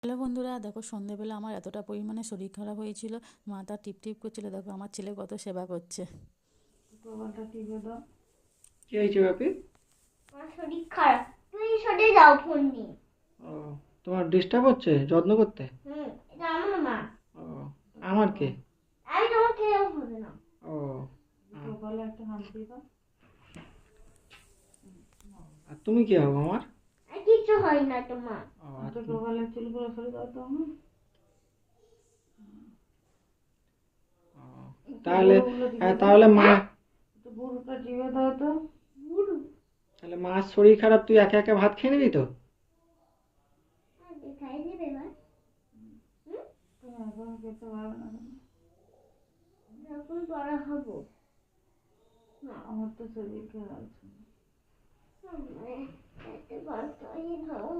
Hello বন্ধুরা, দেখো সন্ধেবেলা আমার এতটা পরিমাণে শরীর খারাপ হয়েছিল, মাথা টিপ টিপ করছিল। দেখো আমার ছেলে কত সেবা করছে। মোবাইলটা টিপে দাও। কি হয়েছে বাপি? আমার শরীর খারাপ, তুই সরে যাও ফোন নিয়ে। ও, তোমার ডিস্টার্ব হচ্ছে যত্ন করতে? এটা আমার মা। ও, আমার কে? আমি তোমাকে কেউ হবে না। ও, মোবাইলে একটা হাত দিয়ে দাও। আর তুমি কি হবো আমার? আর কিচ্ছু হয় না তোমার। ও, একটা মোবাইলের চুলগুলো সরে দাও তো আমার। ও, তাহলে হ্যাঁ, তাহলে মা, একটু বুড়োটা টিপে দাও তো। বুড়ো তাহলে মার শরীর খারাপ, তুই একা একা ভাত খেয়ে নিবি তো? দেখাই দেবে এবার। তুমি এখন খেতে পারবে না। যখন বড় হবো না আমার তো শরীর খারাপ আছে। মানে এত বাচ্চাই খাবো।